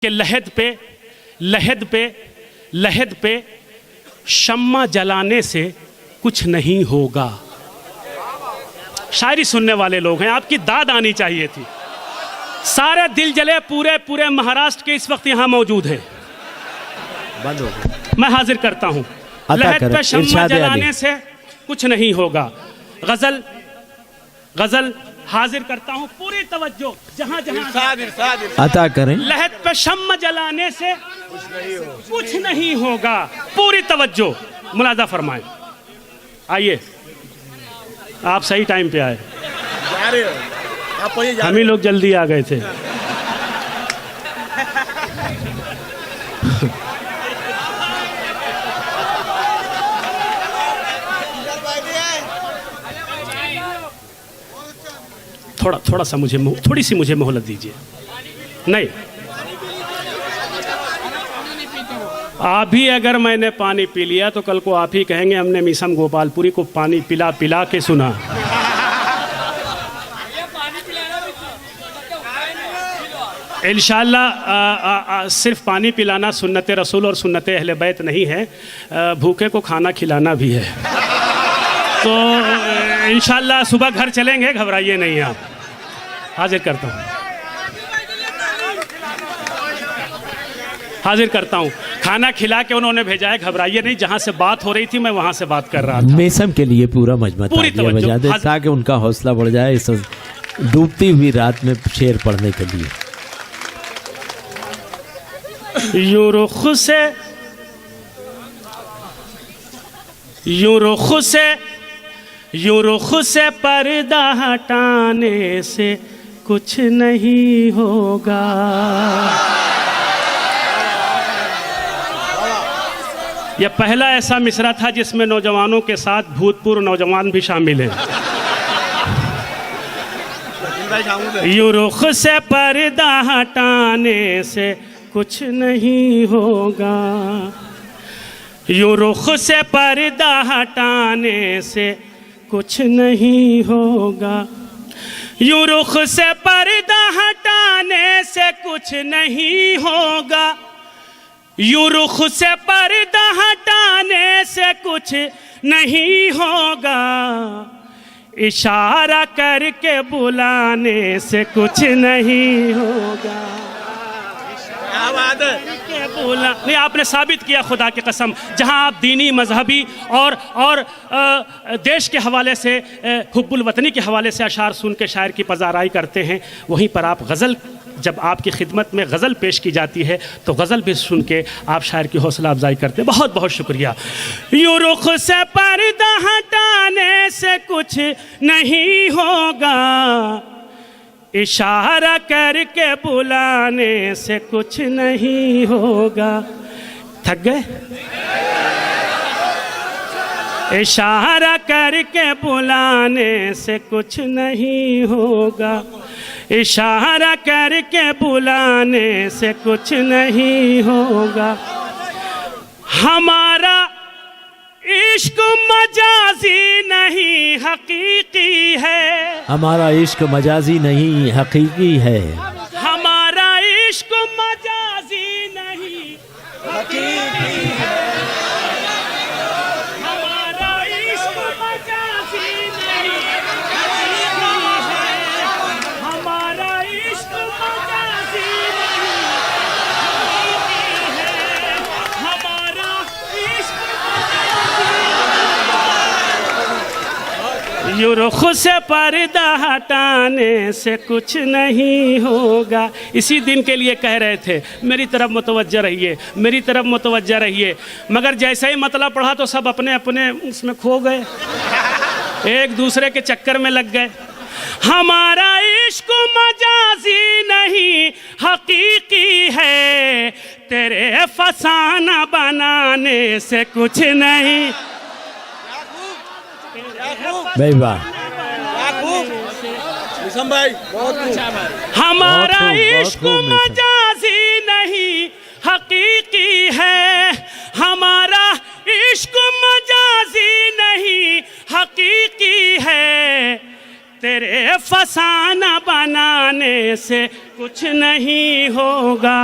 कि लहद पे शम्मा जलाने से कुछ नहीं होगा। शायरी सुनने वाले लोग हैं, आपकी दाद आनी चाहिए थी। सारे दिल जले पूरे महाराष्ट्र के इस वक्त यहाँ मौजूद हैं। बंद हो गया। मैं हाजिर करता हूँ। लहद पे शम्मा जलाने से कुछ नहीं होगा। गजल हाजिर करता हूँ, पूरी तवज्जो जहाँ जहाँ अता करें। लहद पे शम्मा जलाने से कुछ नहीं होगा। पूरी तवज्जो मुलाजा फरमाएं। आइए, आप सही टाइम पे आए। हम ही लोग जल्दी आ गए थे। थोड़ा सा थोड़ी सी मुझे मोहलत दीजिए। नहीं, अभी अगर मैंने पानी पी लिया तो कल को आप ही कहेंगे हमने मीसम गोपालपुरी को पानी पिला पिला के सुना। इंशाअल्लाह सिर्फ पानी पिलाना सुन्नत रसूल और सुन्नत अहले बैत नहीं है, भूखे को खाना खिलाना भी है। तो इंशाअल्लाह सुबह घर चलेंगे, घबराइए नहीं आप। हाजिर करता हूँ। खाना खिला के उन्होंने भेजा है, घबराइए नहीं। जहाँ से बात हो रही थी मैं वहाँ से बात कर रहा था। मेसम के लिए पूरा मजमा बजा दे ताकि उनका हौसला बढ़ जाए इस डूबती हुई रात में शेर पढ़ने के लिए। यूं रुख से पर्दा हटाने से कुछ नहीं होगा। यह पहला ऐसा मिसरा था जिसमें नौजवानों के साथ भूतपूर्व नौजवान भी शामिल हैं। यूं रुख से पर्दा हटाने से कुछ नहीं होगा। यूं रुख से पर्दा हटाने से कुछ नहीं होगा। यूं रुख से पर्दा हटाने से कुछ नहीं होगा। यूं रुख से पर्दा हटाने से कुछ नहीं होगा। इशारा करके बुलाने से कुछ नहीं होगा। नहीं, आपने साबित किया खुदा की कसम। जहां आप दीनी मजहबी और देश के हवाले से हुब्बुल वतनी के हवाले से अशार सुन के शायर की पजाराई करते हैं, वहीं पर आप गज़ल, जब आपकी खिदमत में गज़ल पेश की जाती है तो गज़ल भी सुन के आप शायर की हौसला अफजाई करते हैं। बहुत बहुत शुक्रिया। यूं रुख से पर्दा हटाने से कुछ नहीं होगा। इशारा करके बुलाने से कुछ नहीं होगा। थक गए? इशारा करके बुलाने से कुछ नहीं होगा। इशारा करके बुलाने से कुछ नहीं होगा। हमारा इश्क मजाजी नहीं हकीकी है। हमारा इश्क मजाजी नहीं हकीकी है। हमारा इश्क मजाजी नहीं हकीकी है। हमारा इश्क मजाजी नहीं हकीकी है। हमारा इश्क मजाजी नहीं हकीकी है। हमारा इश्क यूं रुख से पर्दा हटाने से कुछ नहीं होगा। इसी दिन के लिए कह रहे थे मेरी तरफ मुतवज्जह रहिए, मेरी तरफ मुतवज्जह रहिए। मगर जैसे ही मतलब पढ़ा तो सब अपने अपने उसमें खो गए, एक दूसरे के चक्कर में लग गए। हमारा इश्क मजाजी नहीं हकीकी है। तेरे फसाना बनाने से कुछ नहीं। हमारा इश्क मजाजी नहीं हकीकी है। हमारा इश्क मजाजी नहीं हकीकी है। तेरे फसाना बनाने से कुछ नहीं होगा,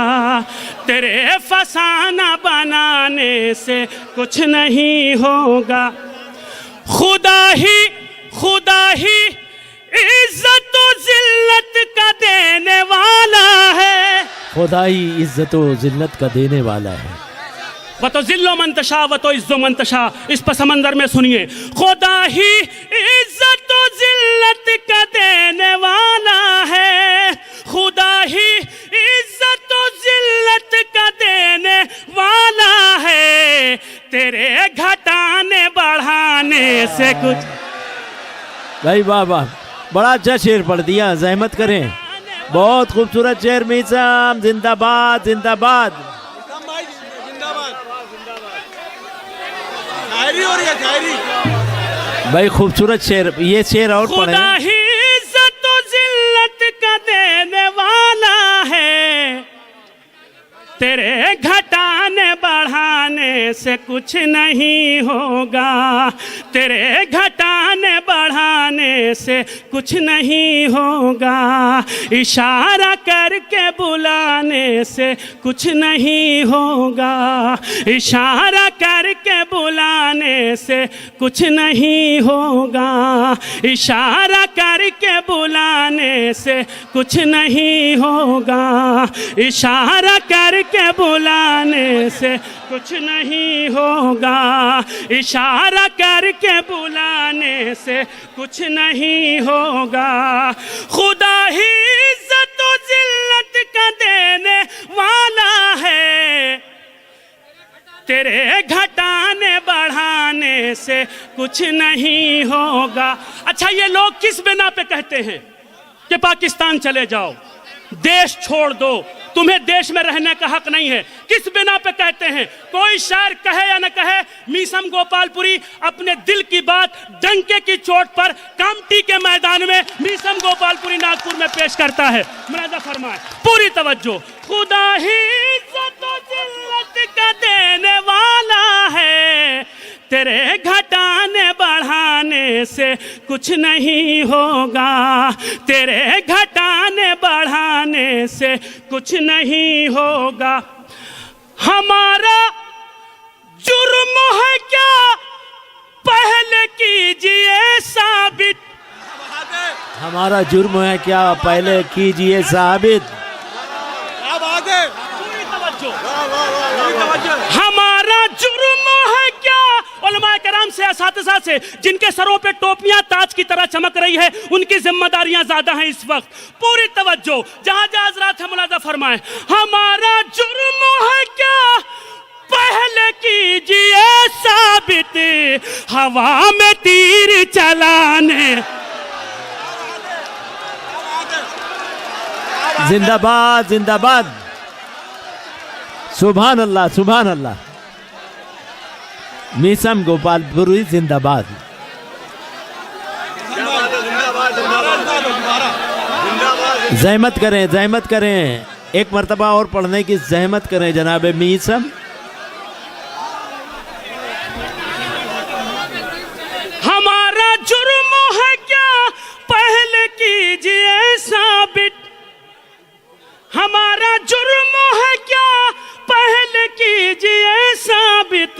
तेरे फसाना बनाने से कुछ नहीं होगा। खुदा ही इज्जत व जिल्लत का देने वाला है। खुदा ही इज्जत व जिल्लत का देने वाला है। वो तो जिल्लो मंतशा वो तो इज्जो मंतशा, इस पर समंदर में सुनिए। खुदा ही इज्जत व जिल्लत का देने वाला है, खुदा ही इज्जत व जिल्लत का देने वाला है, तेरे घटाने बढ़ाने से कुछ। भाई वाह वाह, बड़ा अच्छा शेर पढ़ दिया, जहमत करें। बहुत खूबसूरत शेर मीर साहब, जिंदाबाद जिंदाबाद। भाई खूबसूरत शेर, ये शेर और पढ़े। खुदा ही इज्जत व जिल्लत का देने वाला है, तेरे घटाने बढ़ाने से कुछ नहीं होगा, तेरे घटाने बढ़ाने से कुछ नहीं होगा, इशारा करके बुलाने से कुछ नहीं होगा, इशारा करके बुलाने से कुछ नहीं होगा, इशारा करके बुलाने से कुछ नहीं होगा, इशारा करके के बुलाने से कुछ नहीं होगा, इशारा करके बुलाने से कुछ नहीं होगा। खुदा ही इज्जत व जिल्लत का देने वाला है, तेरे घटाने बढ़ाने से कुछ नहीं होगा। अच्छा, ये लोग किस बिना पे कहते हैं कि पाकिस्तान चले जाओ, देश छोड़ दो, तुम्हें देश में रहने का हक नहीं है? किस बिना पे कहते हैं? कोई शायर कहे या न कहे, मीसम गोपालपुरी अपने दिल की बात डंके की चोट पर कामटी के मैदान में मीसम गोपालपुरी नागपुर में पेश करता है। मुलाजा फरमाए, पूरी तवज्जो। खुदा ही इज्जत व जिल्लत का देने वाला है, तेरे घटाने बढ़ाने से कुछ नहीं होगा, तेरे घटाने बढ़ाने से कुछ नहीं होगा। हमारा जुर्म है क्या, पहले कीजिए साबित। हमारा जुर्म है क्या, पहले कीजिए साबित। हमारा जुर्म है क्या, उलमाए कराम से, असातिज़ा से, जिनके सरों पे टोपियां ताज की तरह चमक रही है, उनकी जिम्मेदारियां ज्यादा हैं इस वक्त। पूरी तवज्जो, जहां जहां हज़रात है मुलाज़ा फरमाए। हमारा जुर्म है क्या, पहले कीजिए साबित, हवा में तीर चलाने। जिंदाबाद जिंदाबाद, सुभान अल्लाह सुभान अल्लाह। मीसम गोपालपुरी जिंदाबाद। जहमत करें, जहमत करें, एक मर्तबा और पढ़ने की जहमत करें जनाब मीसम। हमारा जुर्म है क्या, पहले कीजिए साबित, हमारा जुर्म है क्या, पहले कीजिए साबित,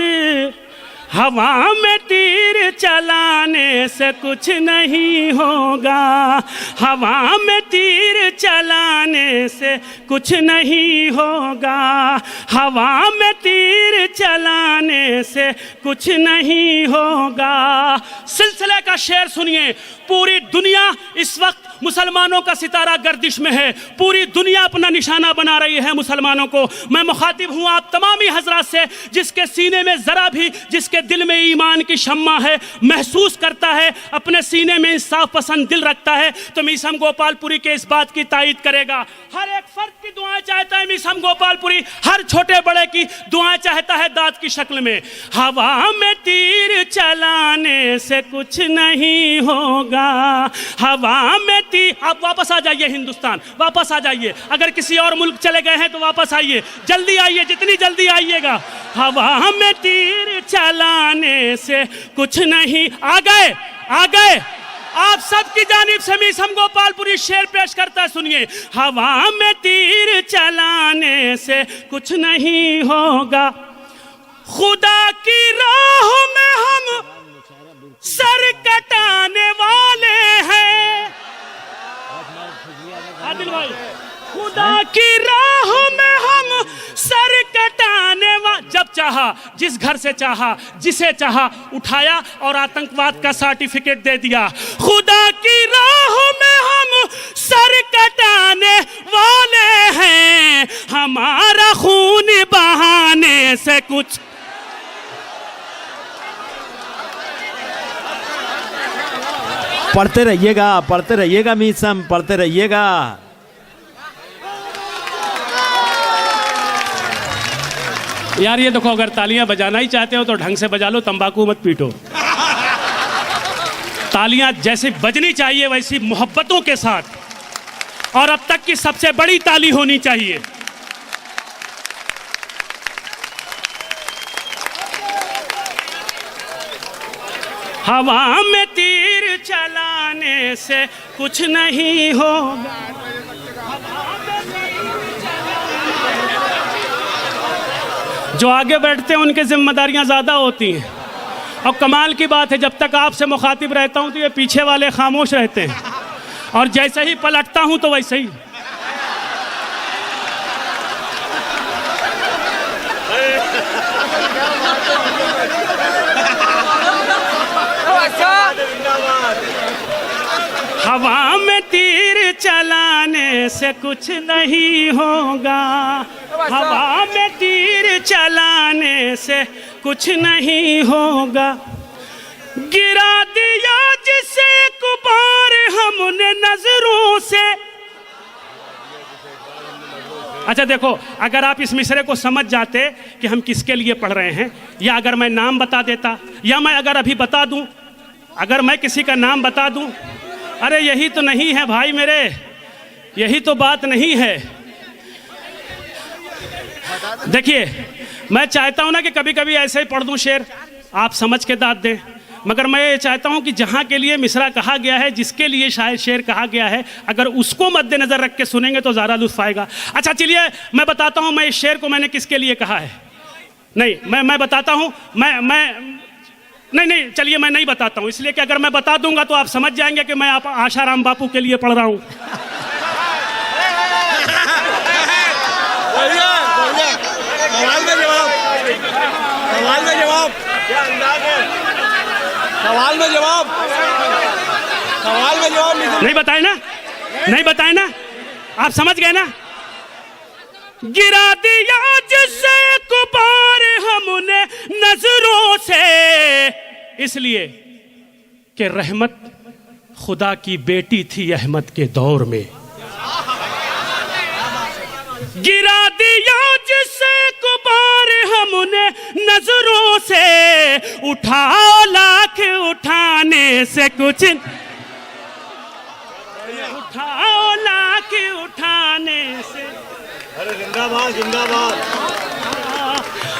हवा में तीर चलाने से कुछ नहीं होगा, हवा में तीर चलाने से कुछ नहीं होगा, हवा में तीर चलाने से कुछ नहीं होगा। सिलसिले का शेर सुनिए। पूरी दुनिया इस वक्त मुसलमानों का सितारा गर्दिश में है, पूरी दुनिया अपना निशाना बना रही है मुसलमानों को। मैं मुखातिब हूँ आप तमामी हजरात से, जिसके सीने में ज़रा भी, जिसके दिल में ईमान की शम्मा है, महसूस करता है, अपने सीने में इंसाफ पसंद दिल रखता है, तो मीसम गोपालपुरी के इस बात की तायीद करेगा। हर एक फर्द की दुआएं चाहता है मीसम गोपालपुरी, हर छोटे बड़े की दुआएं चाहता है दाद की शक्ल में। हवा में तीर चलाने से कुछ नहीं होगा, हवा में आप वापस आ जाइए हिंदुस्तान, वापस आ जाइए। अगर किसी और मुल्क चले गए हैं तो वापस आइए, जल्दी आइए, जितनी जल्दी आइएगा। हवा में तीर चलाने से कुछ नहीं, आ गए आ गए आप सबकी जानिब से मैं हम गोपालपुरी शेर पेश करता है, सुनिए। हवा में तीर चलाने से कुछ नहीं होगा, खुदा की राह में हम सर कटाने वाले हैं। आदिल भाई, खुदा की राह में हम सर कटाने वाले। जब चाहा, जिस घर से चाहा, जिसे चाहा उठाया और आतंकवाद का सर्टिफिकेट दे दिया। खुदा की राह में हम सर कटाने वाले हैं, हमारा खून बहाने से कुछ। पढ़ते रहिएगा मीसम, पढ़ते रहिएगा। यार ये देखो, अगर तालियां बजाना ही चाहते हो तो ढंग से बजा लो, तंबाकू मत पीटो। तालियां जैसे बजनी चाहिए वैसी मोहब्बतों के साथ, और अब तक की सबसे बड़ी ताली होनी चाहिए। हवा में तीर चलाने से कुछ नहीं होगा, जो आगे बैठते हैं उनकी जिम्मेदारियां ज़्यादा होती हैं। और कमाल की बात है, जब तक आपसे मुखातिब रहता हूं तो ये पीछे वाले खामोश रहते हैं, और जैसे ही पलटता हूं तो वैसे ही। हवा में तीर चलाने से कुछ नहीं होगा, हवा में तीर चलाने से कुछ नहीं होगा। गिरा दिया जिसे एक बार हमने नजरों से। अच्छा देखो, अगर आप इस मिसरे को समझ जाते कि हम किसके लिए पढ़ रहे हैं, या अगर मैं नाम बता देता, या मैं अगर अभी बता दूं, अगर मैं किसी का नाम बता दूं, अरे यही तो नहीं है भाई मेरे, यही तो बात नहीं है। देखिए, मैं चाहता हूं ना कि कभी कभी ऐसे ही पढ़ दूं शेर, आप समझ के दाद दें, मगर मैं ये चाहता हूं कि जहां के लिए मिसरा कहा गया है, जिसके लिए शायद शेर कहा गया है, अगर उसको मद्देनजर रख के सुनेंगे तो ज़्यादा लुत्फ आएगा। अच्छा चलिए मैं बताता हूं, मैं इस शेर को मैंने किसके लिए कहा है। नहीं, मैं बताता हूं, मैं नहीं, चलिए मैं नहीं बताता हूं, इसलिए कि अगर मैं बता दूंगा तो आप समझ जाएंगे कि मैं आप आशाराम बापू के लिए पढ़ रहा हूं। सवाल में जवाब नहीं बताए ना, आप समझ गए ना। गिरा दिया जिसे एक बार हमने नजरों से, इसलिए कि रहमत खुदा की बेटी थी अहमद के दौर में। गिरा दिया जिसे एक बार हमने नजरों से, उठाओ लाख उठाने से कुछ, उठाओ लाख उठाने से, अरे जिंदाबाद जिंदाबाद,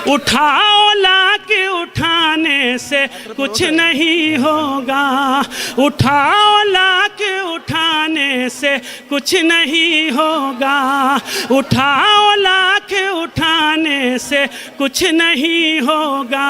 उठाओ लाख उठाने से कुछ नहीं होगा, उठाओ लाख उठाने से कुछ नहीं होगा, उठाओ लाख उठाने से कुछ नहीं होगा।